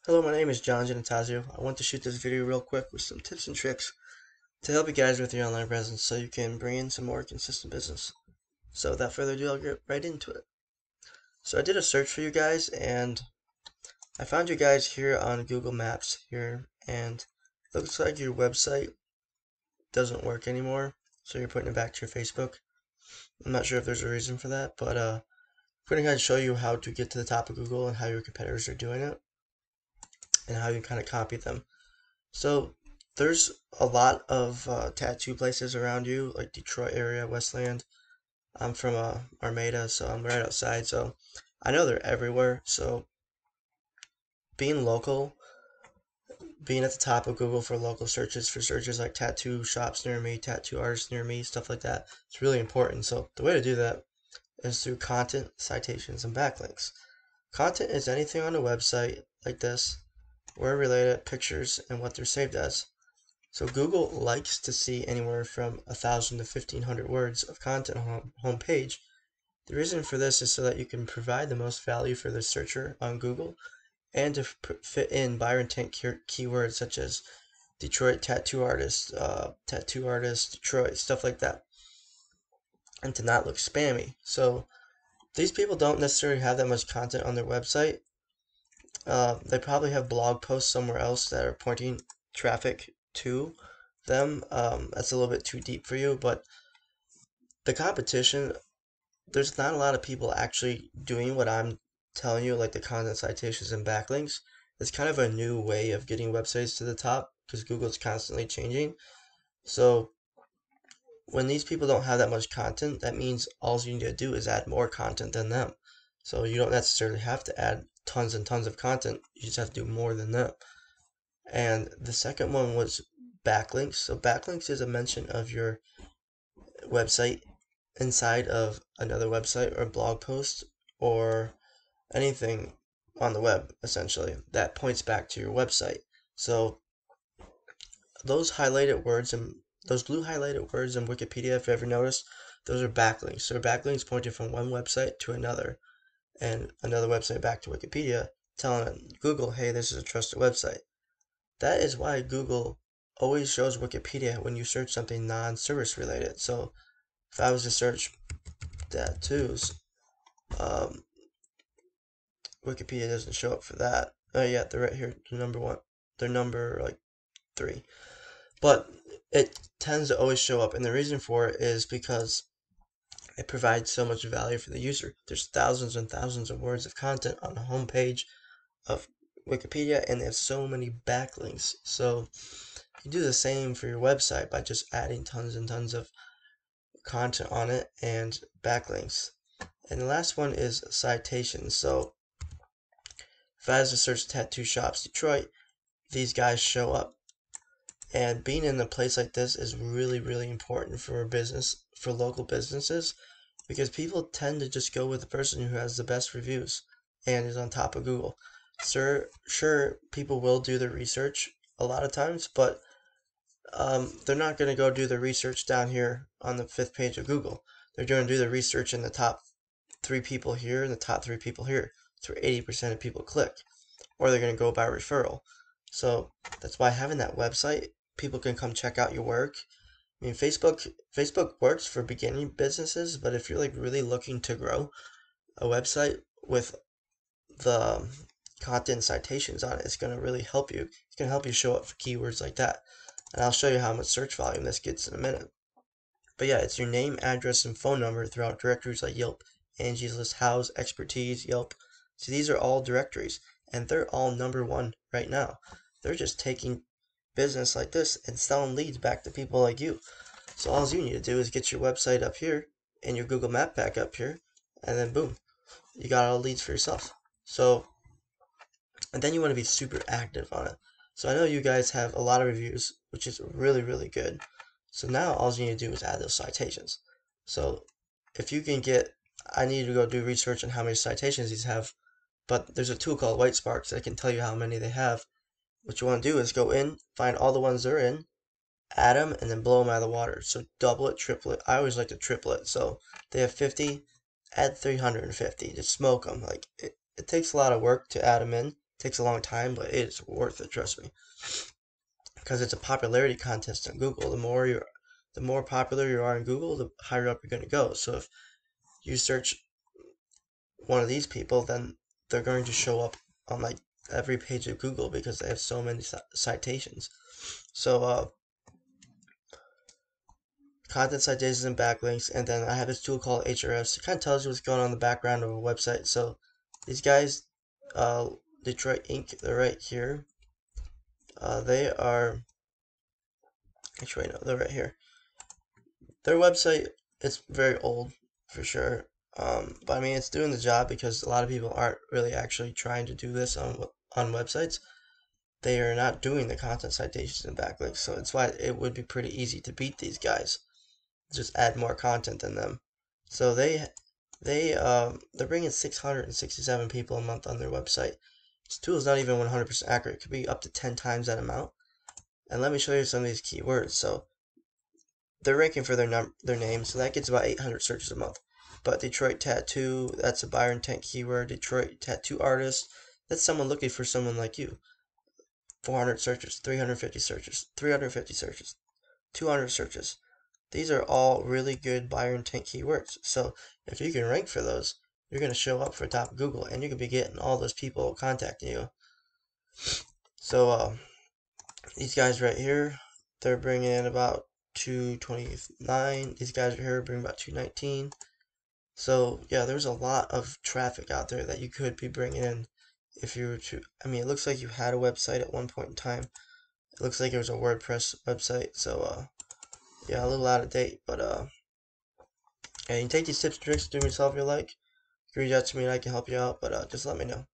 Hello, my name is John Genitazio. I want to shoot this video real quick with some tips and tricks to help you guys with your online presence so you can bring in some more consistent business. So without further ado, I'll get right into it. So I did a search for you guys and I found you guys here on Google Maps here, and it looks like your website doesn't work anymore, so you're putting it back to your Facebook. I'm not sure if there's a reason for that, but I'm going to kind of show you how to get to the top of Google and how your competitors are doing it and how you kind of copy them. So there's a lot of tattoo places around you, like Detroit area, Westland. I'm from Armada, so I'm right outside. So I know they're everywhere. So being local, being at the top of Google for local searches, for searches like tattoo shops near me, tattoo artists near me, stuff like that, it's really important. So the way to do that is through content, citations, and backlinks. Content is anything on a website like this, where related pictures and what they're saved as. So Google likes to see anywhere from 1,000 to 1,500 words of content on home page. The reason for this is so that you can provide the most value for the searcher on Google and to fit in buyer intent keywords such as Detroit tattoo artist, Detroit, stuff like that, and to not look spammy. So these people don't necessarily have that much content on their website. They probably have blog posts somewhere else that are pointing traffic to them. That's a little bit too deep for you, but the competition, there's not a lot of people actually doing what I'm telling you, like the content citations and backlinks. It's kind of a new way of getting websites to the top because Google's constantly changing. So when these people don't have that much content, that means all you need to do is add more content than them. So you don't necessarily have to add tons and tons of content. You just have to do more than them. And the second one was backlinks. So backlinks is a mention of your website inside of another website or blog post or anything on the web, essentially, that points back to your website. So those highlighted words and those blue highlighted words in Wikipedia, if you ever noticed, those are backlinks. So backlinks pointing from one website to another and another website back to Wikipedia, telling Google, hey, this is a trusted website. That is why Google always shows Wikipedia when you search something non-service related. So if I was to search tattoos, um, Wikipedia doesn't show up for that. Oh yeah, they're right here. They're number one. They're number like 3. But it tends to always show up, and the reason for it is because it provides so much value for the user. There's thousands and thousands of words of content on the home page of Wikipedia, and they have so many backlinks. So you do the same for your website by just adding tons and tons of content on it and backlinks. And the last one is citations. So if I was to search tattoo shops Detroit, these guys show up. And being in a place like this is really, really important for a business, for local businesses, because people tend to just go with the person who has the best reviews and is on top of Google. Sure, people will do their research a lot of times, but they're not going to go do the research down here on the 5th page of Google. They're going to do the research in the top 3 people here and the top 3 people here. That's where 80% of people click. Or they're going to go by referral. So that's why having that website, people can come check out your work. I mean, Facebook works for beginning businesses, but if you're like really looking to grow, a website with the content citations on it is going to really help you. It's going to help you show up for keywords like that. And I'll show you how much search volume this gets in a minute. But yeah, it's your name, address, and phone number throughout directories like Yelp, Angie's List, House, Expertise, Yelp. So these are all directories, and they're all number 1 right now. They're just taking business like this and selling leads back to people like you. So all you need to do is get your website up here and your Google Map back up here, and then boom, you got all the leads for yourself. So, and then you want to be super active on it. So I know you guys have a lot of reviews, which is really, really good. So now all you need to do is add those citations. So if you can get, I need to go do research on how many citations these have, but there's a tool called Whitesparks that can tell you how many they have. What you want to do is go in, find all the ones they're in, add them, and then blow them out of the water. So double it, triple it. I always like to triple it. So they have 50, add 350. Just smoke them. Like it takes a lot of work to add them in, takes a long time, but it's worth it, trust me. Because it's a popularity contest on Google. The more popular you are in Google, the higher up you're going to go. So if you search one of these people, then they're going to show up on like every page of Google because they have so many citations. So content citations and backlinks, and then I have this tool called HRFs. It kind of tells you what's going on in the background of a website. So these guys, Detroit Ink, they're right here. They are, actually, no, they're right here. Their website is very old, for sure. But I mean, it's doing the job because a lot of people aren't really actually trying to do this on websites. They are not doing the content citations and backlinks, so it's why it would be pretty easy to beat these guys. Just add more content than them. So they're bringing 667 people a month on their website. This tool is not even 100% accurate. It could be up to 10 times that amount. And let me show you some of these keywords. So they're ranking for their name, so that gets about 800 searches a month. But Detroit tattoo, that's a buyer intent keyword. Detroit tattoo artist, that's someone looking for someone like you. 400 searches, 350 searches, 350 searches, 200 searches. These are all really good buyer intent keywords. So if you can rank for those, you're going to show up for top of Google, and you're going to be getting all those people contacting you. So these guys right here, they're bringing in about 229. These guys right here bring about 219. So yeah, there's a lot of traffic out there that you could be bringing in if you were to. I mean, it looks like you had a website at one point in time. It looks like it was a WordPress website. So yeah, a little out of date, but yeah, you can take these tips and tricks, do them yourself if you like. You can reach out to me and I can help you out, but just let me know.